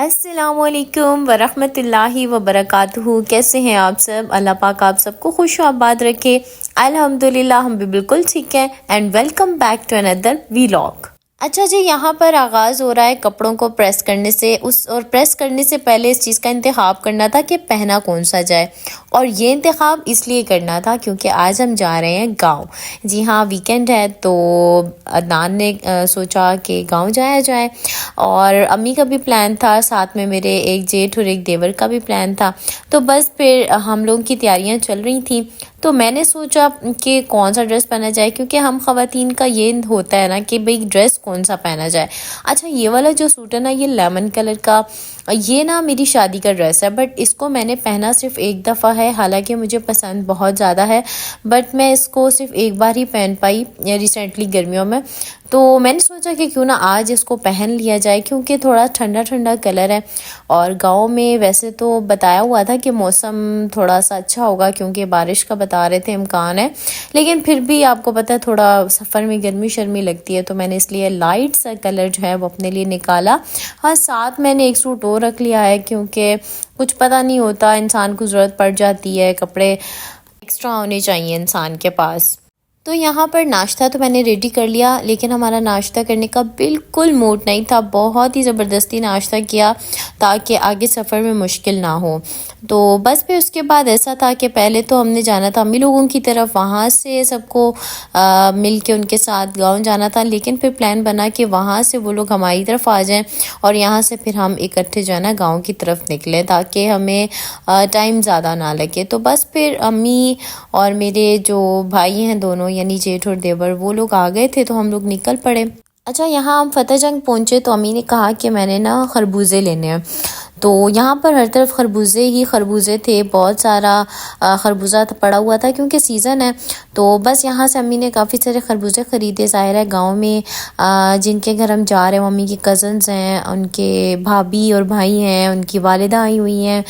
अस्सलामुअलैकुम वरहमतुल्लाहि वबरकातुहू। कैसे हैं आप सब? अल्लाह पाक आप सबको खुश आबाद रखे। अल्हम्दुलिल्लाह हम भी बिल्कुल ठीक हैं। And welcome back to another vlog. अच्छा जी, यहाँ पर आगाज़ हो रहा है कपड़ों को प्रेस करने से। और प्रेस करने से पहले इस चीज़ का इंतखाब करना था कि पहना कौन सा जाए। और ये इंतखाब इसलिए करना था क्योंकि आज हम जा रहे हैं गांव। जी हाँ, वीकेंड है तो अदनान ने सोचा कि गांव जाया जाए। और अम्मी का भी प्लान था, साथ में मेरे एक जेठ और एक देवर का भी प्लान था। तो बस फिर हम लोगों की तैयारियां चल रही थी। तो मैंने सोचा कि कौन सा ड्रेस पहना जाए, क्योंकि हम ख़वातीन का ये होता है ना कि भाई ड्रेस कौन सा पहना जाए। अच्छा, ये वाला जो सूट है ना, ये लेमन कलर का, ये ना मेरी शादी का ड्रेस है। बट इसको मैंने पहना सिर्फ एक दफ़ा है, हालांकि मुझे पसंद बहुत ज़्यादा है। बट मैं इसको सिर्फ एक बार ही पहन पाई रिसेंटली गर्मियों में। तो मैंने सोचा कि क्यों ना आज इसको पहन लिया जाए, क्योंकि थोड़ा ठंडा ठंडा कलर है। और गांव में वैसे तो बताया हुआ था कि मौसम थोड़ा सा अच्छा होगा, क्योंकि बारिश का बता रहे थे, इम्कान है। लेकिन फिर भी आपको पता है थोड़ा सफ़र में गर्मी शर्मी लगती है, तो मैंने इसलिए लाइट सा कलर जो है वो अपने लिए निकाला। हाँ, साथ मैंने एक सूट और रख लिया है, क्योंकि कुछ पता नहीं होता, इंसान को ज़रूरत पड़ जाती है, कपड़े एक्स्ट्रा होने चाहिए इंसान के पास। तो यहाँ पर नाश्ता तो मैंने रेडी कर लिया, लेकिन हमारा नाश्ता करने का बिल्कुल मूड नहीं था। बहुत ही ज़बरदस्ती नाश्ता किया ताकि आगे सफ़र में मुश्किल ना हो। तो बस फिर उसके बाद ऐसा था कि पहले तो हमने जाना था अम्मी लोगों की तरफ, वहाँ से सबको मिल के उनके साथ गाँव जाना था। लेकिन फिर प्लान बना कि वहाँ से वो लोग हमारी तरफ आ जाएं और यहाँ से फिर हम इकट्ठे जो है ना गाँव की तरफ निकले, ताकि हमें टाइम ज़्यादा ना लगे। तो बस फिर अम्मी और मेरे जो भाई हैं दोनों, यानी जेठ और देवर, वो लोग आ गए थे, तो हम लोग निकल पड़े। अच्छा, यहाँ हम फतेह जंग पहुँचे तो अम्मी ने कहा कि मैंने ना खरबूजे लेने हैं। तो यहाँ पर हर तरफ खरबूजे ही खरबूजे थे, बहुत सारा खरबूजा पड़ा हुआ था क्योंकि सीज़न है। तो बस यहाँ से अम्मी ने काफ़ी सारे खरबूजे ख़रीदे। ज़ाहिर है गाँव में जिनके घर हम जा रहे हैं, मम्मी की कज़न्स हैं, उनके भाभी और भाई हैं, उनकी वालिदा आई हुई हैं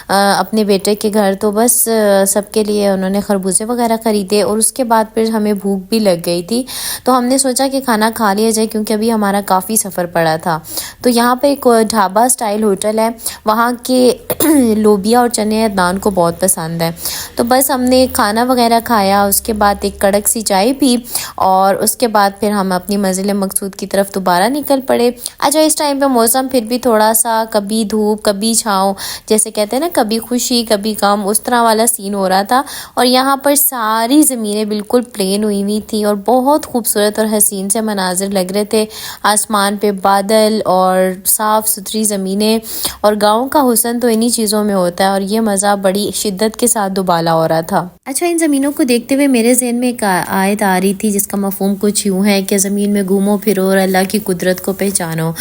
अपने बेटे के घर। तो बस सबके लिए उन्होंने खरबूजे वगैरह ख़रीदे। और उसके बाद फिर हमें भूख भी लग गई थी, तो हमने सोचा कि खाना खा लिया जाए, क्योंकि अभी हमारा काफ़ी सफ़र पड़ा था। तो यहाँ पे एक ढाबा स्टाइल होटल है, वहाँ के लोबिया और चने अदनान को बहुत पसंद है। तो बस हमने खाना वगैरह खाया, उसके बाद एक कड़क सी चाय पी, और उसके बाद फिर हम अपनी मंजिल मकसूद की तरफ दोबारा निकल पड़े। अच्छा, इस टाइम पे मौसम फिर भी थोड़ा सा कभी धूप कभी छाँव, जैसे कहते हैं ना कभी खुशी कभी गम, उस तरह वाला सीन हो रहा था। और यहाँ पर सारी ज़मीनें बिल्कुल प्लेन हुई हुई थी और बहुत खूबसूरत और हसीन से मनाजिर लग रहे थे। आसमान पे बादल और साफ़ सुथरी ज़मीनें, और गाँव का हुस्न तो इन्हीं चीज़ों में होता है। और ये मज़ा बड़ी शिद्दत के साथ दुबाला हो रहा था। अच्छा, इन ज़मीनों को देखते हुए मेरे ज़हन में एक आयत आ रही थी, जिसका मफ़हूम कुछ यूँ है कि ज़मीन में घूमो फिरो और अल्लाह की कुदरत को पहचानो।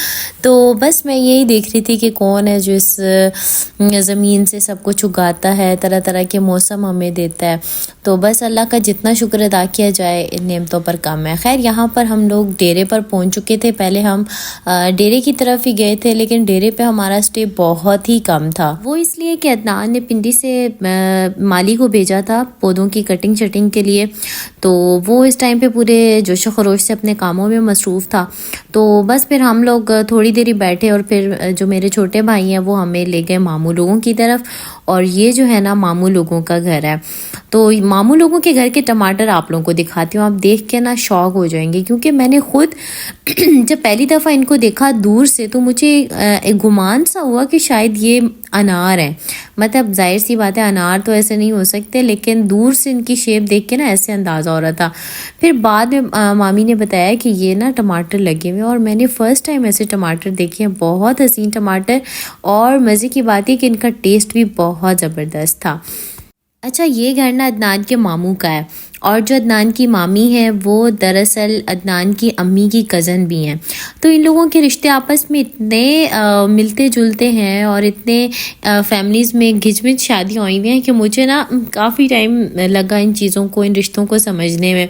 तो बस मैं यही देख रही थी कि कौन है जो इस ज़मीन से सब कुछ उगाता है, तरह तरह के मौसम हमें देता है। तो बस अल्लाह का जितना शुक्र अदा किया जाए, इन नेमतों पर कम है। खैर, यहाँ पर हम लोग डेरे पर पहुँच चुके थे। पहले हम डेरे की तरफ ही गए थे, लेकिन डेरे पे हमारा स्टे बहुत ही कम था। वो इसलिए कि अदनान ने पिंडी से माली को भेजा था पौधों की कटिंग शटिंग के लिए। तो वो इस टाइम पे पूरे जोशो खरोश से अपने कामों में मसरूफ़ था। तो बस फिर हम लोग थोड़ी देरी बैठे, और फिर जो मेरे छोटे भाई हैं वो हमें ले गए मामू लोगों की तरफ। और ये जो है ना मामू लोगों का घर है। तो मामू लोगों के घर के टमाटर आप लोगों को दिखाती हूँ, आप देख के ना शौक हो जाएंगे, क्योंकि मैंने खुद जब पहली दफ़ा इनको देखा दूर से तो मुझे एक गुमान सा हुआ कि शायद ये अनार है। मतलब जाहिर सी बात है, अनार तो ऐसे नहीं हो सकते, लेकिन दूर से इनकी शेप देख के ना ऐसे अंदाज़ा हो रहा था। फिर बाद में मामी ने बताया कि ये ना टमाटर लगे हुए, और मैंने फ़र्स्ट टाइम ऐसे टमाटर देखे हैं, बहुत हसीन टमाटर। और मज़े की बात है कि इनका टेस्ट भी बहुत ज़बरदस्त था। अच्छा, ये घर ना अदनान के मामू का है, और जो अदनान की मामी है वो दरअसल अदनान की अम्मी की कज़न भी हैं। तो इन लोगों के रिश्ते आपस में इतने मिलते जुलते हैं, और इतने फैमिलीज़ में घिच-मिच शादियाँ हुई हुई हैं कि मुझे ना काफ़ी टाइम लगा इन चीज़ों को, इन रिश्तों को समझने में।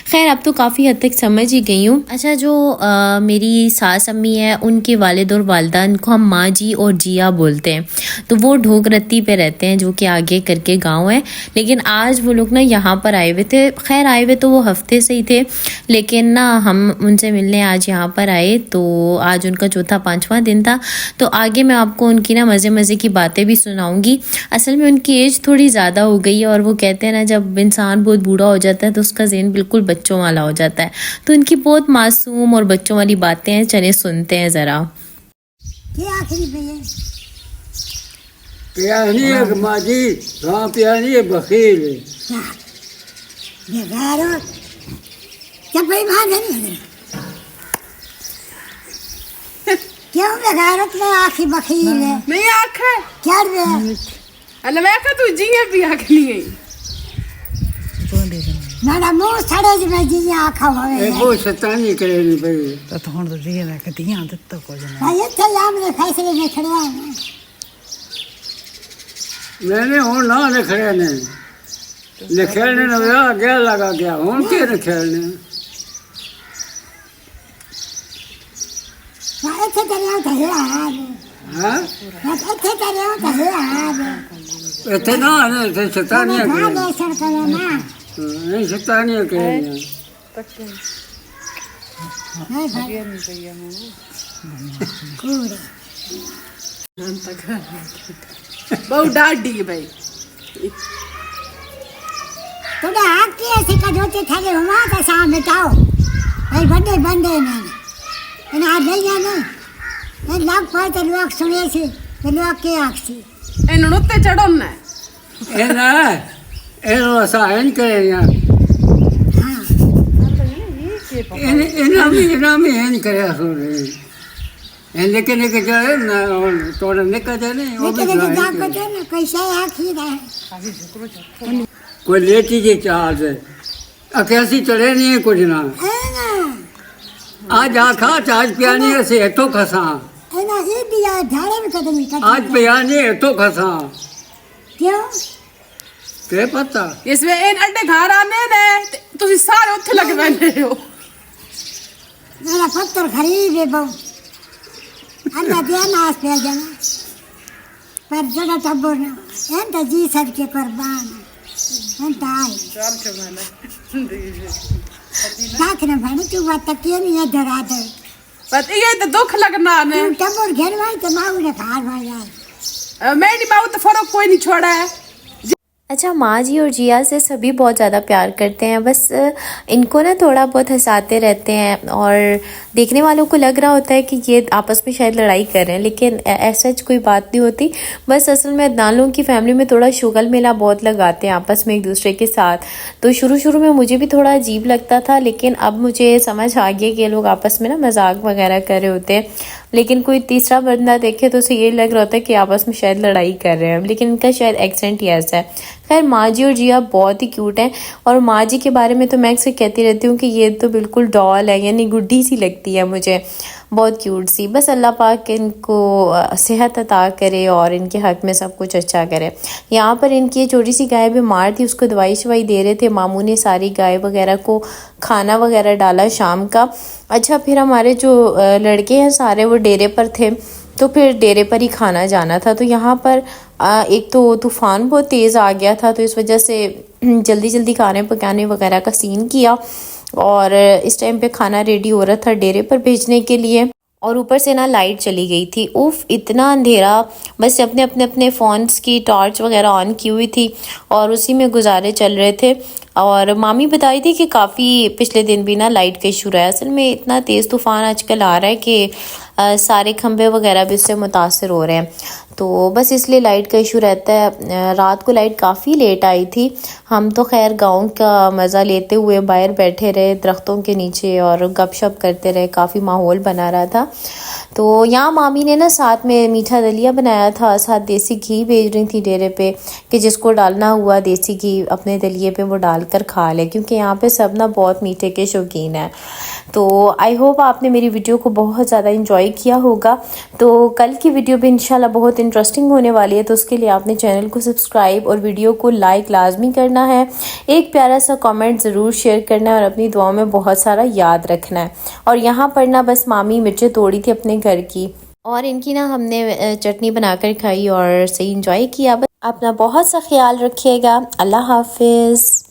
खैर, अब तो काफ़ी हद तक समझ ही गई हूँ। अच्छा, जो मेरी सास अम्मी है, उनके वालिद और वालदा, इनको हम माँ जी और जिया बोलते हैं। तो वो ढोक रत्ती पे रहते हैं, जो कि आगे करके गाँव है। लेकिन आज वो लोग ना यहाँ पर आए हुए थे, थे। खैर आए हुए तो वो हफ्ते से ही थे, लेकिन ना हम उनसे मिलने आज यहाँ पर आए, तो आज उनका चौथा पांचवा दिन था। तो आगे मैं आपको उनकी ना मज़े मज़े की बातें भी सुनाऊंगी। असल में उनकी एज थोड़ी ज़्यादा हो गई है, और वो कहते हैं ना जब इंसान बहुत बूढ़ा हो जाता है तो उसका ज़हन बिल्कुल बच्चों वाला हो जाता है। तो उनकी बहुत मासूम और बच्चों वाली बातें हैं, चले सुनते हैं ज़रा। पियानी है माजी, हाँ पियानी है बखील है। क्यों बेगारत में आखी बखील है? नहीं आँख है क्या रे? अल्लाह मैं आँख तू जी है भी आँख नहीं है। मेरा मुंह सड़े जी में जी आँखा होवे। वो शैतानी करे नहीं भाई। तो हुण तो दी है कि दियां दित्ता को जना। भाई इत्थे आमने फैसले में खड़वा है। मैंने हूँ ना लिखने ने लिखने ने विआह गया लगा गया हूँ के लिखने इत्थे तेरे तो है हाल। हाँ इत्थे तेरे तो है हाल। इतने ना है इतने शैतानी करे भाग ऐसा करे ना। नहीं शैतानी करे नहीं भाग कूड़े। बहुत डांटी है भाई। तूने आँख की ऐसे कजोते थले हुआ तो शाम बिताओ। भाई बंदे बंदे ने इन्हें आज नहीं है नहीं। ये लाग पाए तो लोग सुने से तो लोग के आँख से। इन नुत्ते चढ़ो ना। ये ना ये ऐसा है करे यार हाँ इनामी है नहीं करे सुन लेकिन लेके जाए ना तोड़ निकल जाए नहीं वो भी लेकिन जा को दे ना कैसे आँख ही रहे। कोई लेटी जे चार्ज है अकेसी चढ़े नहीं है कुछ ना आज आखा आज पियानी है से तो खसा है ना ये दिया झाड़े में कदम ही आज पियानी है तो खसा क्यों? के पता इसमें इन अंडे घर आने ने तुसी सारे उत्थे लग बैठे हो। मेरा पत्थर खरीद है बहु अंडा दिया नाश पे जाना पर जगह टब्बो ना एंड जी सद के कुर्बान एंड आई साथ में भाई तू बात तकिए नहीं है डरा दे बस ये तो दुख लगना ने तू टब्बो घेर भाई तो माऊ ने फाड़ भाई यार मेरी माँ तो फर्क कोई नहीं छोड़ा है। अच्छा माँ जी और जिया से सभी बहुत ज़्यादा प्यार करते हैं, बस इनको ना थोड़ा बहुत हंसाते रहते हैं और देखने वालों को लग रहा होता है कि ये आपस में शायद लड़ाई कर रहे हैं, लेकिन ऐसा कोई बात नहीं होती। बस असल में अदनान लोगों की फैमिली में थोड़ा शुगल मेला बहुत लगाते हैं आपस में एक दूसरे के साथ। तो शुरू में मुझे भी थोड़ा अजीब लगता था, लेकिन अब मुझे समझ आ गया कि ये लोग आपस में ना मजाक वगैरह कर रहे होते हैं, लेकिन कोई तीसरा बंदा देखे तो उसे ये लग रहा होता है कि आपस में शायद लड़ाई कर रहे हैं, लेकिन इनका शायद एक्सेंट ही ऐसा है। खैर माँ जी और जिया बहुत ही क्यूट हैं, और माँ जी के बारे में तो मैं अक्सर कहती रहती हूँ कि ये तो बिल्कुल डॉल है, यानी गुड्डी सी लगती है मुझे, बहुत क्यूट सी। बस अल्लाह पाक इनको सेहत अता करे और इनके हक में सब कुछ अच्छा करे। यहाँ पर इनकी छोटी सी गाय बीमार थी, उसको दवाई शवाई दे रहे थे, मामू ने सारी गाय वगैरह को खाना वगैरह डाला शाम का। अच्छा फिर हमारे जो लड़के हैं सारे वो डेरे पर थे, तो फिर डेरे पर ही खाना जाना था। तो यहाँ पर एक तो तूफ़ान बहुत तेज़ आ गया था, तो इस वजह से जल्दी खाने पकाने वगैरह का सीन किया, और इस टाइम पे खाना रेडी हो रहा था डेरे पर भेजने के लिए, और ऊपर से ना लाइट चली गई थी। उफ इतना अंधेरा, बस अपने फ़ोन्स की टॉर्च वगैरह ऑन की हुई थी और उसी में गुजारे चल रहे थे। और मामी बताई थी कि काफ़ी पिछले दिन भी ना लाइट का इशू रहा है। असल में इतना तेज़ तूफ़ान आजकल आ रहा है कि सारे खंभे वगैरह भी इससे मुतासर हो रहे हैं, तो बस इसलिए लाइट का इशू रहता है। रात को लाइट काफ़ी लेट आई थी। हम तो खैर गांव का मज़ा लेते हुए बाहर बैठे रहे दरख्तों के नीचे और गपशप करते रहे, काफ़ी माहौल बना रहा था। तो यहाँ मामी ने ना साथ में मीठा दलिया बनाया था, साथ देसी घी भेज रही थी डेरे पे कि जिसको डालना हुआ देसी घी अपने दलिए पे वो डालकर खा ले, क्योंकि यहाँ पे सब ना बहुत मीठे के शौकीन हैं। तो आई होप आपने मेरी वीडियो को बहुत ज़्यादा इंजॉय किया होगा। तो कल की वीडियो भी इंशाल्लाह बहुत इंटरेस्टिंग होने वाली है, तो उसके लिए आपने चैनल को सब्सक्राइब और वीडियो को लाइक लाजमी करना है, एक प्यारा सा कमेंट ज़रूर शेयर करना है और अपनी दुआओं में बहुत सारा याद रखना है। और यहाँ पर ना बस मामी मिर्चें तोड़ी थी अपने घर की, और इनकी ना हमने चटनी बनाकर खाई और सही इंजॉय किया। बस अपना बहुत सा ख्याल रखिएगा। अल्लाह हाफिज़।